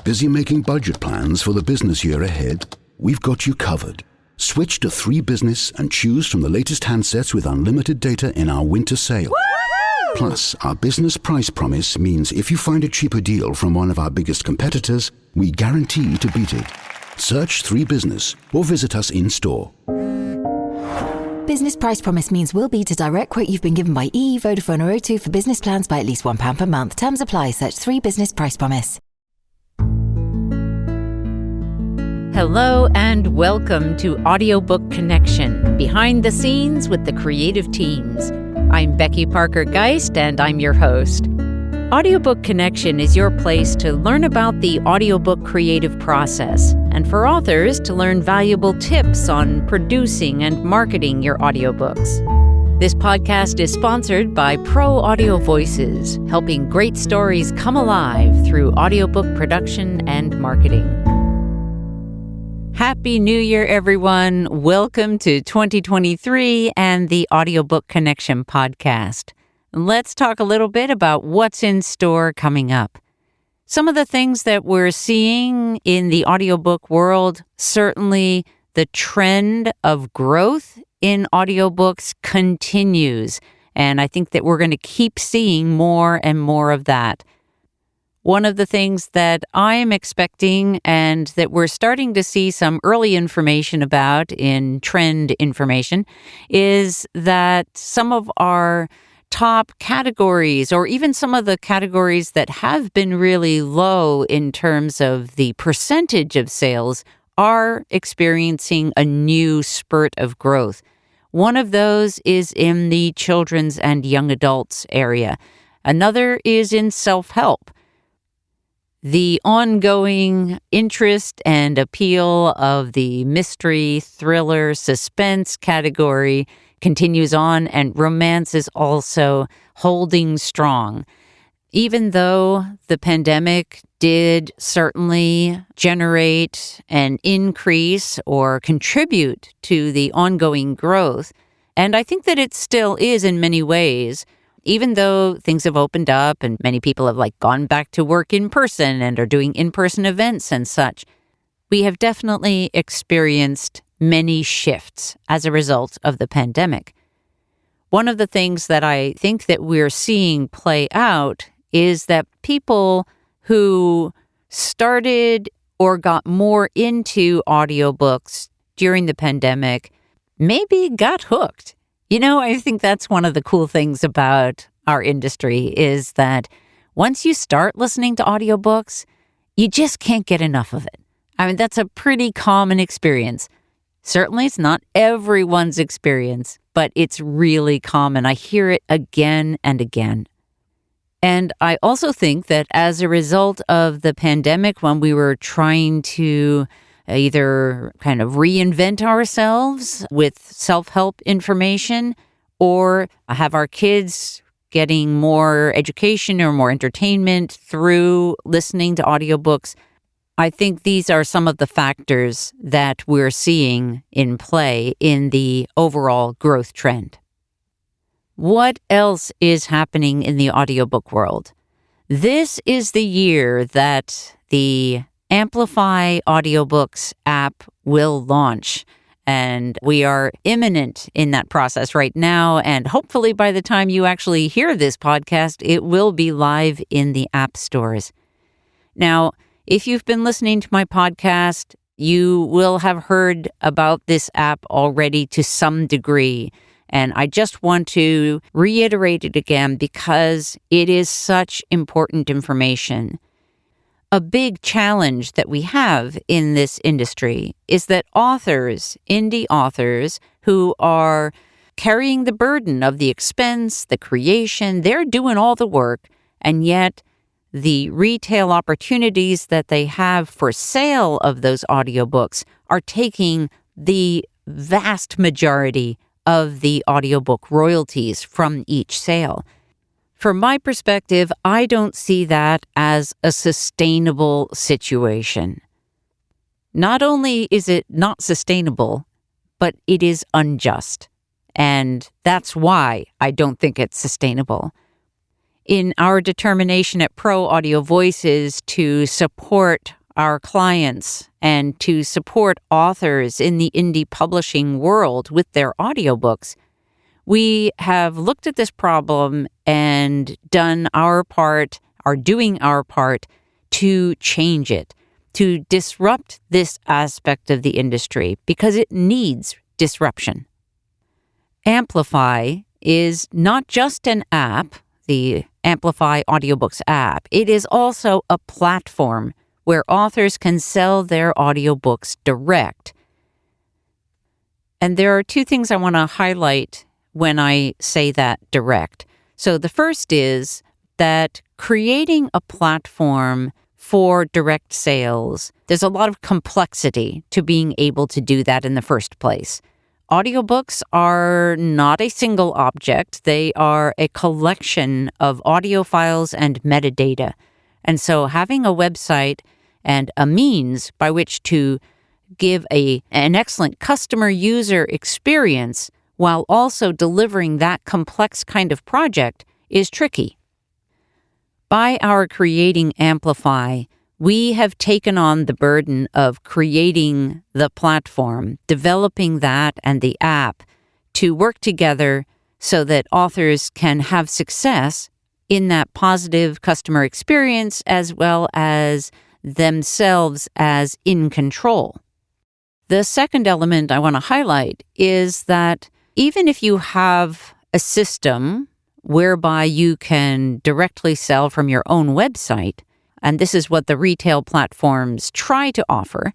Busy making budget plans for the business year ahead? We've got you covered. Switch to 3 Business and choose from the latest handsets with unlimited data in our winter sale. Woo-hoo! Plus, our business price promise means if you find a cheaper deal from one of our biggest competitors, we guarantee to beat it. Search 3 Business or visit us in-store. Business price promise means we'll beat a direct quote you've been given by EE, Vodafone or O2 for business plans by at least £1 per month. Terms apply. Search 3 Business price promise. Hello and welcome to Audiobook Connection, behind the scenes with the creative teams. I'm Becky Parker Geist and I'm your host. Audiobook Connection is your place to learn about the audiobook creative process and for authors to learn valuable tips on producing and marketing your audiobooks. This podcast is sponsored by Pro Audio Voices, helping great stories come alive through audiobook production and marketing. Happy New Year, everyone. Welcome to 2023 and the Audiobook Connection podcast. Let's talk a little bit about what's in store coming up. Some of the things that we're seeing in the audiobook world, certainly the trend of growth in audiobooks continues, and I think that we're going to keep seeing more and more of that. One of the things that I am expecting and that we're starting to see some early information about in trend information is that some of our top categories, or even some of the categories that have been really low in terms of the percentage of sales, are experiencing a new spurt of growth. One of those is in the children's and young adults area. Another is in self-help. The ongoing interest and appeal of the mystery, thriller, suspense category continues on, and romance is also holding strong. Even though the pandemic did certainly generate an increase or contribute to the ongoing growth, and I think that it still is in many ways, even though things have opened up and many people have gone back to work in person and are doing in-person events and such, we have definitely experienced many shifts as a result of the pandemic. One of the things that I think that we're seeing play out is that people who started or got more into audiobooks during the pandemic maybe got hooked. I think that's one of the cool things about our industry is that once you start listening to audiobooks, you just can't get enough of it. I mean, that's a pretty common experience. Certainly, it's not everyone's experience, but it's really common. I hear it again and again. And I also think that as a result of the pandemic, when we were trying to either kind of reinvent ourselves with self-help information or have our kids getting more education or more entertainment through listening to audiobooks, I think these are some of the factors that we're seeing in play in the overall growth trend. What else is happening in the audiobook world? This is the year that the Amplify Audiobooks app will launch, and we are imminent in that process right now, and hopefully by the time you actually hear this podcast, it will be live in the app stores. Now, if you've been listening to my podcast, you will have heard about this app already to some degree, and I just want to reiterate it again because it is such important information. A big challenge that we have in this industry is that authors, indie authors, who are carrying the burden of the expense, the creation, they're doing all the work, and yet the retail opportunities that they have for sale of those audiobooks are taking the vast majority of the audiobook royalties from each sale. From my perspective, I don't see that as a sustainable situation. Not only is it not sustainable, but it is unjust. And that's why I don't think it's sustainable. In our determination at Pro Audio Voices to support our clients and to support authors in the indie publishing world with their audiobooks, we have looked at this problem and done our part, are doing our part to change it, to disrupt this aspect of the industry because it needs disruption. Amplify is not just an app, the Amplify Audiobooks app. It is also a platform where authors can sell their audiobooks direct. And there are two things I want to highlight when I say that direct. So the first is that creating a platform for direct sales, there's a lot of complexity to being able to do that in the first place. Audiobooks are not a single object. They are a collection of audio files and metadata. And so having a website and a means by which to give an excellent customer user experience while also delivering that complex kind of project is tricky. By our creating Amplify, we have taken on the burden of creating the platform, developing that and the app to work together so that authors can have success in that positive customer experience as well as themselves as in control. The second element I want to highlight is that even if you have a system whereby you can directly sell from your own website, and this is what the retail platforms try to offer,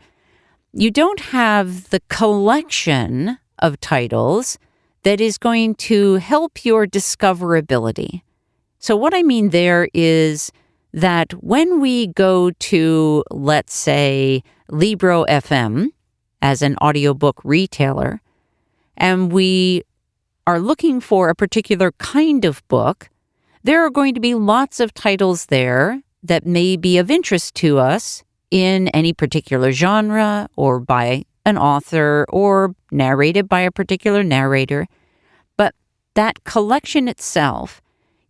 you don't have the collection of titles that is going to help your discoverability. So what I mean there is that when we go to, let's say, Libro FM as an audiobook retailer, and we are looking for a particular kind of book, there are going to be lots of titles there that may be of interest to us in any particular genre or by an author or narrated by a particular narrator. But that collection itself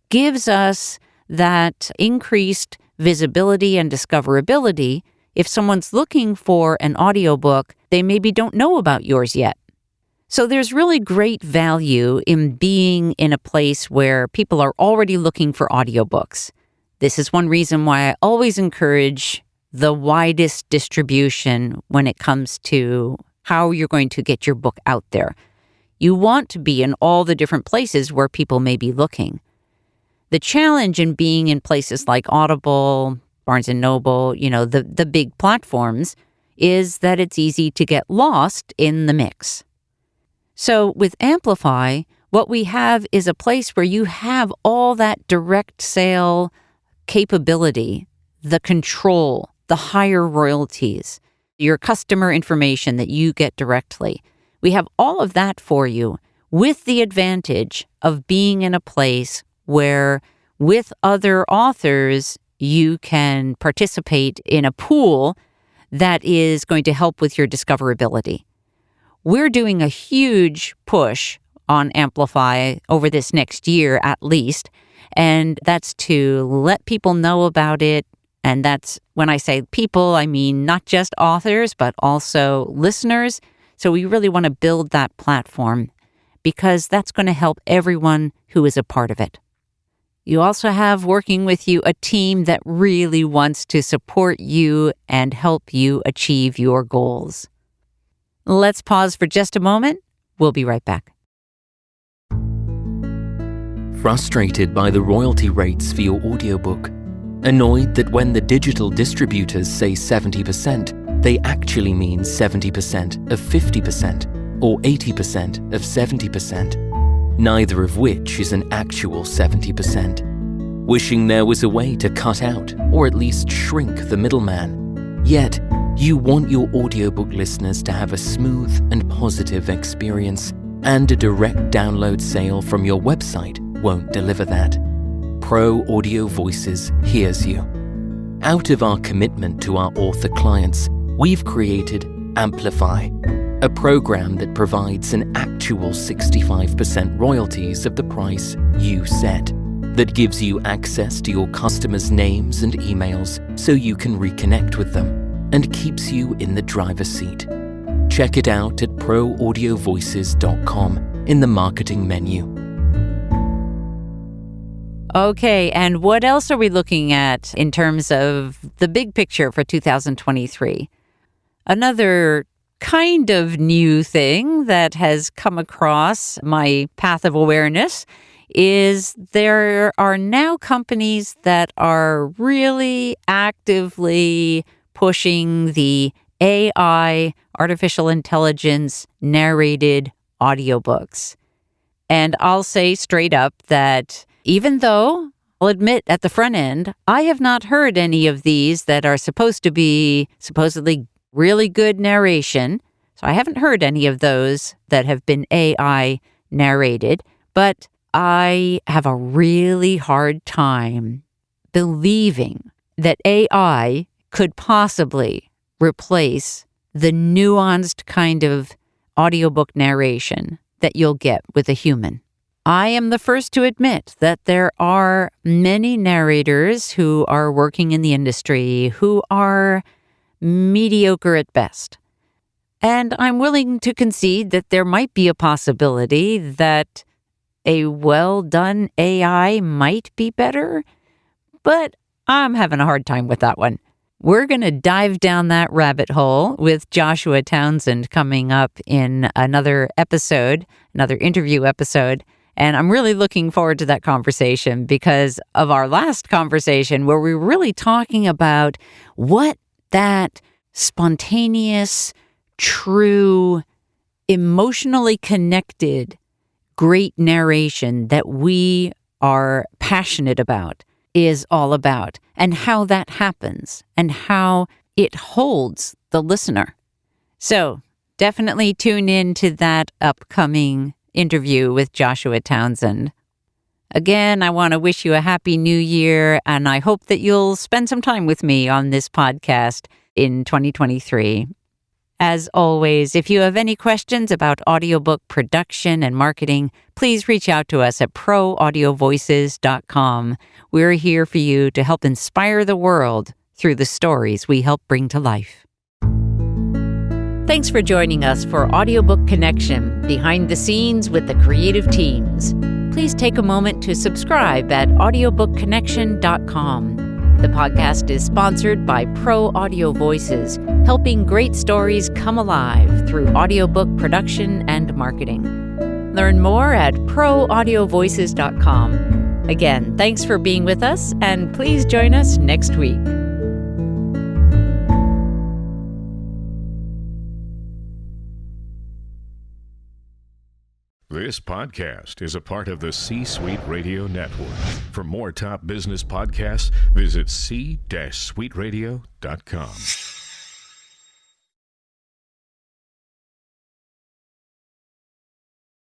gives us that increased visibility and discoverability. If someone's looking for an audiobook, they maybe don't know about yours yet. So there's really great value in being in a place where people are already looking for audiobooks. This is one reason why I always encourage the widest distribution when it comes to how you're going to get your book out there. You want to be in all the different places where people may be looking. The challenge in being in places like Audible, Barnes & Noble, the big platforms, is that it's easy to get lost in the mix. So with Amplify, what we have is a place where you have all that direct sale capability, the control, the higher royalties, your customer information that you get directly. We have all of that for you with the advantage of being in a place where with other authors, you can participate in a pool that is going to help with your discoverability. We're doing a huge push on Amplify over this next year at least, and that's to let people know about it. And that's, when I say people, I mean not just authors, but also listeners. So we really want to build that platform because that's going to help everyone who is a part of it. You also have working with you a team that really wants to support you and help you achieve your goals. Let's pause for just a moment. We'll be right back. Frustrated by the royalty rates for your audiobook? Annoyed that when the digital distributors say 70%, they actually mean 70% of 50% or 80% of 70%, neither of which is an actual 70%. Wishing there was a way to cut out or at least shrink the middleman. Yet, you want your audiobook listeners to have a smooth and positive experience, and a direct download sale from your website won't deliver that. Pro Audio Voices hears you. Out of our commitment to our author clients, we've created Amplify, a program that provides an actual 65% royalties of the price you set, that gives you access to your customers' names and emails so you can reconnect with them, and keeps you in the driver's seat. Check it out at proaudiovoices.com in the marketing menu. Okay, and what else are we looking at in terms of the big picture for 2023? Another kind of new thing that has come across my path of awareness is there are now companies that are really actively pushing the AI, artificial intelligence, narrated audiobooks. And I'll say straight up that even though I'll admit at the front end, I have not heard any of these that are supposed to be supposedly really good narration. So I haven't heard any of those that have been AI narrated, but I have a really hard time believing that AI could possibly replace the nuanced kind of audiobook narration that you'll get with a human. I am the first to admit that there are many narrators who are working in the industry who are mediocre at best. And I'm willing to concede that there might be a possibility that a well-done AI might be better, but I'm having a hard time with that one. We're going to dive down that rabbit hole with Joshua Townsend coming up in another episode, another interview episode. And I'm really looking forward to that conversation because of our last conversation where we were really talking about what that spontaneous, true, emotionally connected, great narration that we are passionate about is all about, and how that happens, and how it holds the listener. So definitely tune in to that upcoming interview with Joshua Townsend. Again, I want to wish you a happy new year, and I hope that you'll spend some time with me on this podcast in 2023. As always, if you have any questions about audiobook production and marketing, please reach out to us at proaudiovoices.com. We're here for you to help inspire the world through the stories we help bring to life. Thanks for joining us for Audiobook Connection, behind the scenes with the creative teams. Please take a moment to subscribe at audiobookconnection.com. The podcast is sponsored by Pro Audio Voices, helping great stories come alive through audiobook production and marketing. Learn more at proaudiovoices.com. Again, thanks for being with us, and please join us next week. This podcast is a part of the C-Suite Radio Network. For more top business podcasts, visit c-suiteradio.com.